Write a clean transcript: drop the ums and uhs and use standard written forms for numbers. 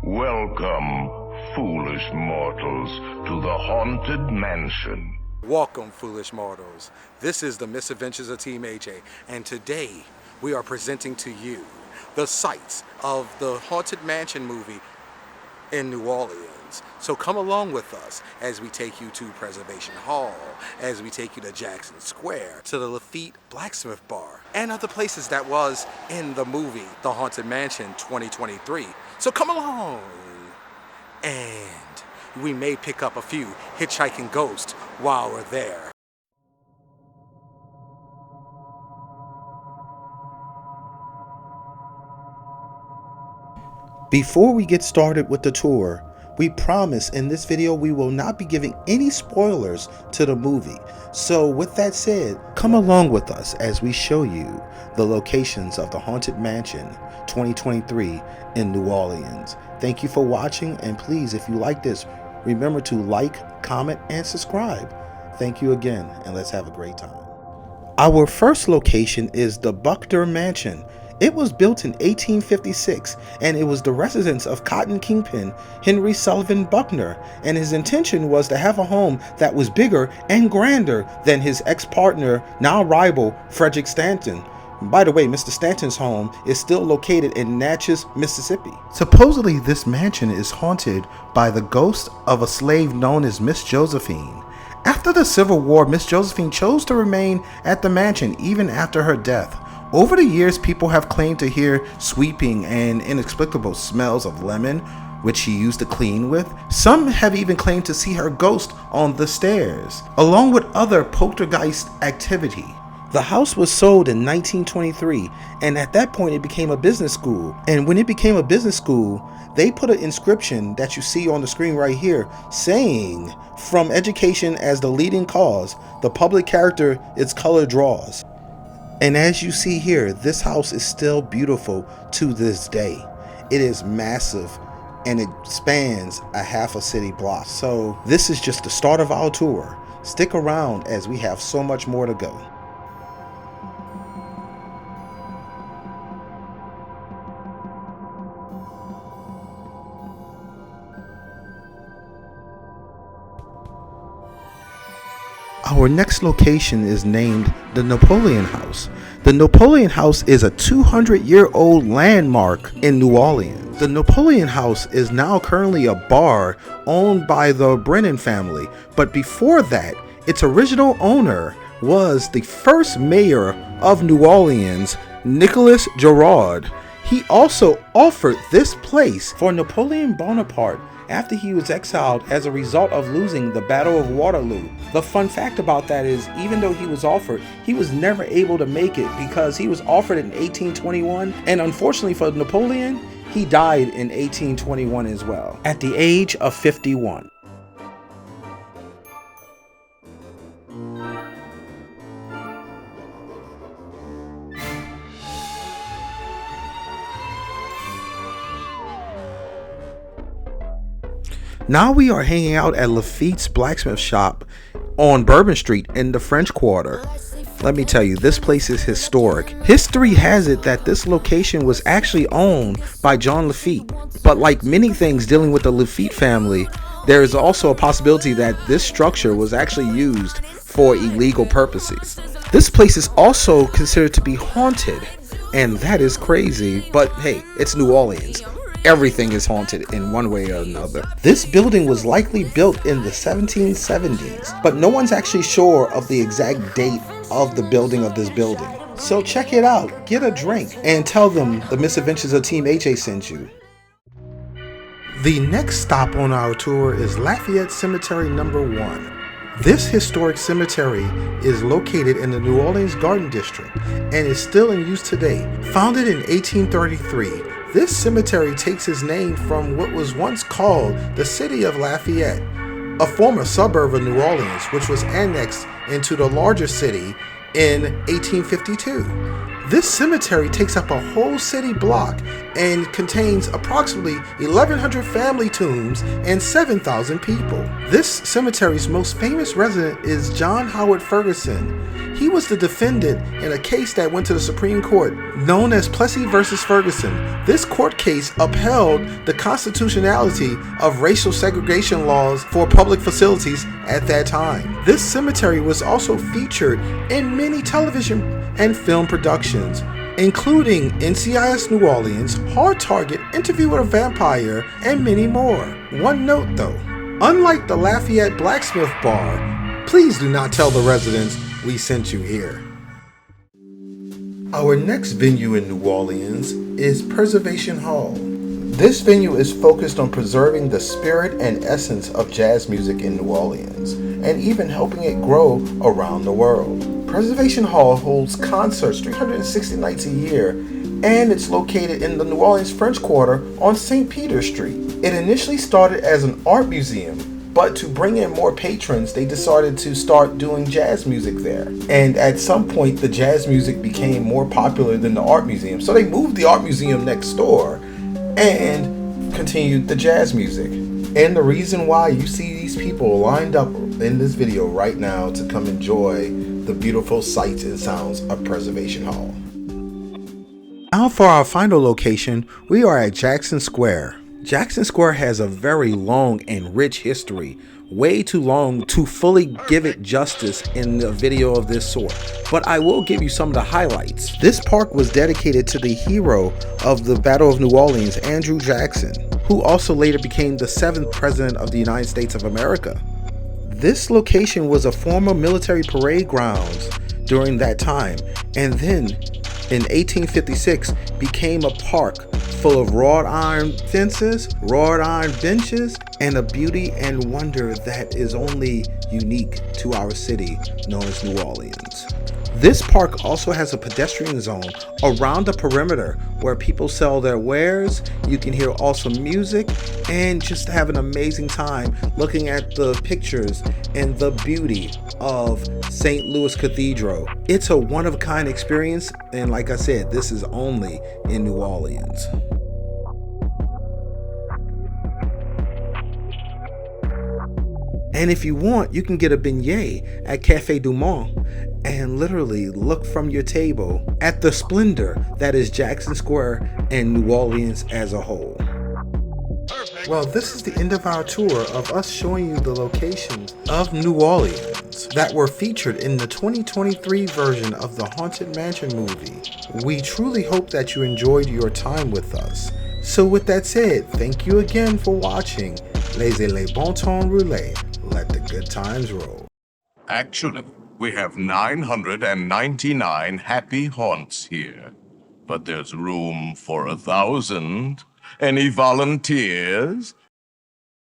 Welcome, foolish mortals, to the Haunted Mansion. Welcome, foolish mortals. This is the Misadventures of Team A.J, and today we are presenting to you the sights of the Haunted Mansion movie in New Orleans. So come along with us as we take you to Preservation Hall, as we take you to Jackson Square, to the Lafitte Blacksmith Bar, and other places that was in the movie The Haunted Mansion 2023. So come along, and we may pick up a few hitchhiking ghosts while we're there. Before we get started with the tour, we promise in this video we will not be giving any spoilers to the movie. So with that said, come along with us as we show you the locations of the Haunted Mansion 2023 in New Orleans. Thank you for watching, and please, if you like this, remember to like, comment, and subscribe. Thank you again, and let's have a great time. Our first location is the Buckner Mansion. It was built in 1856, and it was the residence of cotton kingpin Henry Sullivan Buckner, and his intention was to have a home that was bigger and grander than his ex-partner, now rival, Frederick Stanton. By the way, Mr. Stanton's home is still located in Natchez, Mississippi. Supposedly, this mansion is haunted by the ghost of a slave known as Miss Josephine. After the Civil War, Miss Josephine chose to remain at the mansion even after her death. Over the years, people have claimed to hear sweeping and inexplicable smells of lemon, which she used to clean with. Some have even claimed to see her ghost on the stairs, along with other poltergeist activity. The house was sold in 1923, and at that point it became a business school. And when it became a business school, they put an inscription that you see on the screen right here saying, "From education as the leading cause, the public character its color draws." And as you see here, this house is still beautiful to this day. It is massive and it spans a half a city block. So this is just the start of our tour. Stick around as we have so much more to go. Our next location is named the Napoleon House. The Napoleon House is a 200-year-old landmark in New Orleans. The Napoleon House is now currently a bar owned by the Brennan family, but before that, its original owner was the first mayor of New Orleans, Nicholas Girard. He also offered this place for Napoleon Bonaparte after he was exiled as a result of losing the Battle of Waterloo. The fun fact about that is, even though he was offered, he was never able to make it because he was offered in 1821, and unfortunately for Napoleon, he died in 1821 as well, at the age of 51. Now we are hanging out at Lafitte's Blacksmith shop on Bourbon Street in the French Quarter. Let me tell you, this place is historic. History has it that this location was actually owned by John Lafitte. But like many things dealing with the Lafitte family, there is also a possibility that this structure was actually used for illegal purposes. This place is also considered to be haunted, and that is crazy, but hey, it's New Orleans. Everything is haunted in one way or another. This building was likely built in the 1770s, but no one's actually sure of the exact date of the building of this building. So check it out, get a drink, and tell them the Misadventures of Team A.J sent you. The next stop on our tour is Lafayette Cemetery number 1. This historic cemetery is located in the New Orleans Garden District and is still in use today. Founded in 1833, this cemetery takes its name from what was once called the city of Lafayette, a former suburb of New Orleans, which was annexed into the larger city in 1852. This cemetery takes up a whole city block and contains approximately 1,100 family tombs and 7,000 people. This cemetery's most famous resident is John Howard Ferguson. He was the defendant in a case that went to the Supreme Court, known as Plessy versus Ferguson. This court case upheld the constitutionality of racial segregation laws for public facilities at that time. This cemetery was also featured in many television and film productions, including NCIS New Orleans, Hard Target, Interview with a Vampire, and many more. One note though, unlike the Lafayette Blacksmith bar, please do not tell the residents we sent you here. Our next venue in New Orleans is Preservation Hall. This venue is focused on preserving the spirit and essence of jazz music in New Orleans, and even helping it grow around the world. Preservation Hall holds concerts 360 nights a year, and it's located in the New Orleans French Quarter on St. Peter Street. It initially started as an art museum, but to bring in more patrons, they decided to start doing jazz music there. And at some point, the jazz music became more popular than the art museum. So they moved the art museum next door and continued the jazz music. And the reason why you see these people lined up in this video right now to come enjoy the beautiful sights and sounds of Preservation Hall. Now for our final location, we are at Jackson Square. Jackson Square has a very long and rich history, way too long to fully give it justice in a video of this sort, but I will give you some of the highlights. This park was dedicated to the hero of the Battle of New Orleans, Andrew Jackson, who also later became the 7th President of the United States of America. This location was a former military parade grounds during that time, and then in 1856 became a park full of wrought iron fences, wrought iron benches, and a beauty and wonder that is only unique to our city known as New Orleans. This park also has a pedestrian zone around the perimeter where people sell their wares. You can hear awesome music and just have an amazing time looking at the pictures and the beauty of St. Louis Cathedral. It's a one-of-a-kind experience, and like I said, this is only in New Orleans. And if you want, you can get a beignet at Cafe Du Monde and literally look from your table at the splendor that is Jackson Square and New Orleans as a whole. Well, this is the end of our tour of us showing you the locations of New Orleans that were featured in the 2023 version of the Haunted Mansion movie. We truly hope that you enjoyed your time with us. So with that said, thank you again for watching. Laissez les bon temps rouler. Let the good times roll. Actually, we have 999 happy haunts here. But there's room for 1,000. Any volunteers?